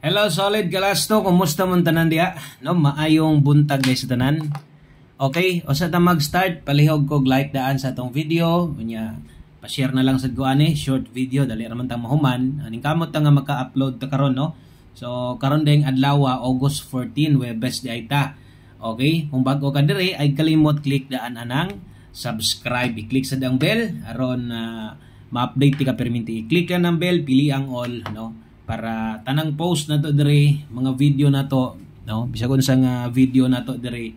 Hello solid kalasto, kumusta mo tanan diha? No, maayong buntag guys sa tanan. Okay, o sa ta mag-start, palihog kog like daan sa atong video. Unya, pa-share na lang sa kuani, short video dali ra man tang mahuman. Aning kamot ta nga maka-upload ta karon no. So karon ding adlaw August 14, Webes di ay ta. Okay, kung bago ka diri ay kalimot click daan anang subscribe, i-click sa dang bell aron ma-update ti ka perminti. I-click ka ng bell, pili ang all no para tanang post na to dire, mga video na to no, bisag unsa nga video na to dire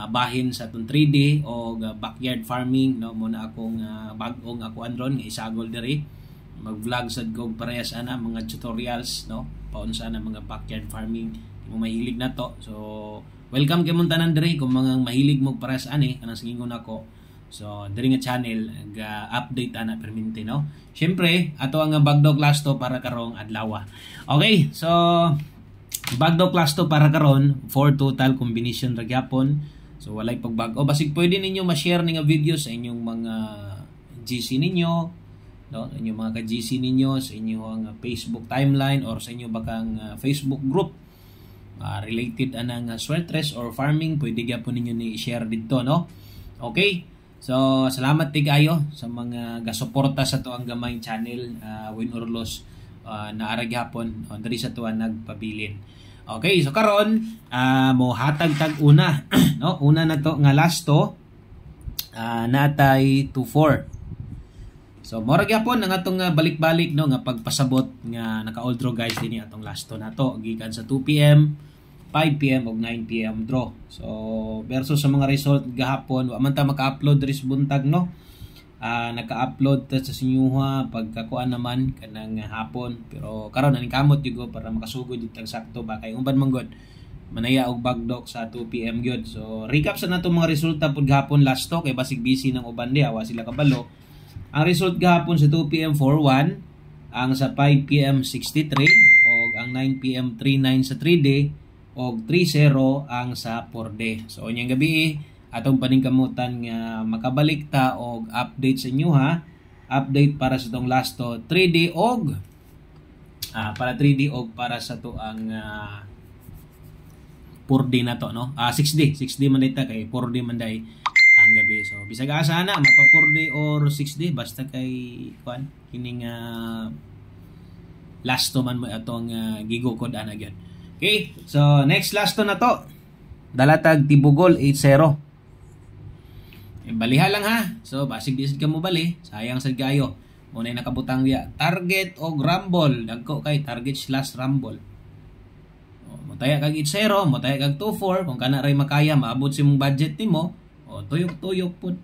bahin sa tong 3D o backyard farming no, muna akong bag-ong ako andron nga isagol dire mag-vlog sad kog parehas ana mga tutorials no paunsa na mga backyard farming kung mahilig na to. So welcome kay mong tanan dire kung mga mahilig mo parehas ani kanang singingon ako. So diri nga channel update ana perminti no. Syempre ato ang bagdo class to para karong adlaw. Okay, so bagdo class to para karon 4 total combination ra gyapon. So walay pagbag-o basig pwede ninyo ma-share ni nga video sa inyong mga GC ninyo no, inyong mga ka-GC ninyo sa inyong Facebook timeline or sa inyong bakang Facebook group related anang sweatress or farming, pwede gyapon ninyo ni i-share dito no. Okay? So, salamat tigayo sa mga gasuporta sa to ang gamay channel Win or Loss na arag hapon diri sa tuwa nagpabilin. Okay, so karon mo hatag tag una no, una na to nga last to natay 2-4. So mora gyapon ang atong balik-balik no nga pagpasabot nga naka-all draw guys dinhi atong last to nato gikan sa 2 PM 5 PM o 9 PM draw. So versus sa mga result gahapon wa man ta maka-upload diri sa buntag no. Naka-upload ta sa sinyuha pagkakuan naman kanang hapon, pero karon aning kamot gyud para makasugod ditag sakto ba kay umban man gud manaya og bagdok sa 2 PM gyud. So recap sa nato mga resulta pud gahapon last to kay basig busy ng uban di awa sila kabalo. Ang result gahapon sa 2 PM 4-1, ang sa 5 PM 63 og ang 9 PM 3-9 sa 3D og 3-0 ang sa 4D. So unyang gabi atong paningkamutan nga makabalik ta og update sa inyo ha. Update para sa tong last to 3D og para 3D og para sa to ang 4D na to no. 6D man dita kay 4D man day ang gabi. So bisag asa na mapa 4D or 6D basta kay kuan kining last to man mo atong gigukod ana gyud. Okay, so next last to na to. Dalatag Tibugol 8-0. Baliha lang ha. So basig disod ka mo bali, sayang sad gayo. Mo nay nakabutang diya target og rumble, dagko kay target / rumble. Mo taya kag 8-0, mo taya kag 2-4 kung kana ray makaya maabot si mong budget nimo. O tuyok-tuyok pod.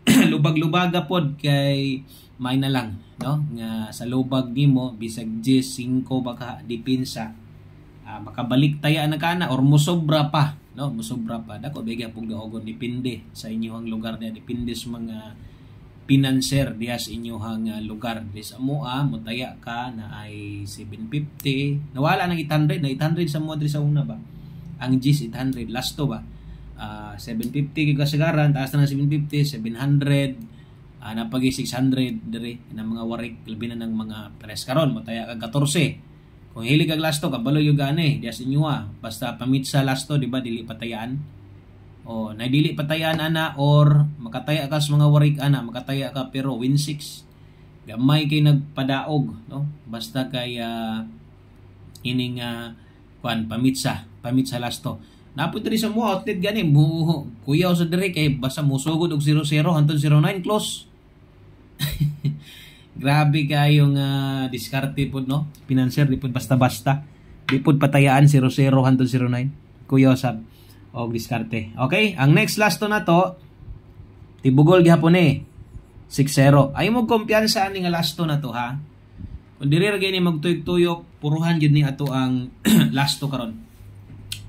Lubag-lubaga pod kay may na lang no nga sa lubag nimo bisag 10-5 baka depensa. Makabalik taya na kana or musobra pa no, musobra pa dako bigya pug daogon depende sa inyong lugar niya, depende sa mga pinanser diya sa inyong lugar. Dis amoa mutaya ka na ay 750 nawala nang 800 na 800 sa mo diri sa una ba ang GS 800 last to ba 750 kasagaran taas na 750 700 napagi 600 diri na mga warik labi na ng mga press karon mutaya ka 14. Kung hilig kag lasto kabalo yung gani diya sa inyo basta pamit sa lasto di ba dili patayaan o naidili patayaan ana or makataya ka sa mga warik ana makataya ka pero win 6 gamay kay nagpadaog no basta kay ining kuan pamit sa lasto napud diri sa mo outlet gani kuyaw sa diri kay basta musugod og 0-0 hangtod 0-9 close. Grabe kayong diskarte pod no. Pinanser di pod basta-basta. Di pod patayaan 0-0 hangtod 0-9. Kuya sab og diskarte. Okay, ang next last to na to Tibugol gihapon 6-0. Ay mo kumpiyansa ani nga last to na to ha. Kung diri ra gani magtuyok-tuyok, puruhan gyud ni ato ang last to karon.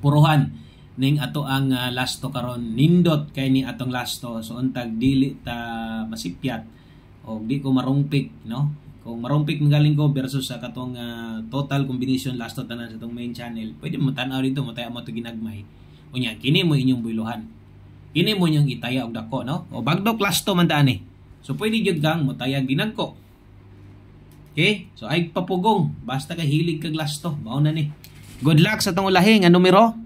Puruhan ning ato ang last to karon. Nindot kay ni atong last to. So untag dili ta masipyat o di ko marumpik no. Kung marumpik magaling ko versus sa katong total combination last to tanan sa tong main channel, pwede mo tan-aw dito mataya mo to ginagmay. Unya kini mo inyong buylohan, kini mo inyong itaya og dako no o bagdok last to man ta ani. So pwede gyud kang mataya ginagko Okay? So ay papugong, basta kay hilig kag lasto, mao na ni. Good luck sa tong ulahi nga numero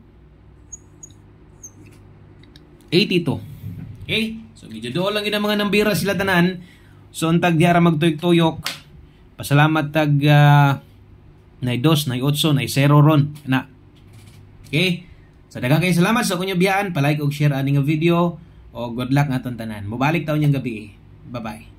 82. Okay? So medyo doon lang gina mga nambira sila tanan. So untag diara magtuyok-tuyok. Pasalamat tag nay 2, nay 8, nay 0 ron na. Okay? So daghang kay salamat sa kunya biyaan, pa-like ug share ani nga video o good luck nga tanan. Mobalik taon yang gabi. Bye-bye.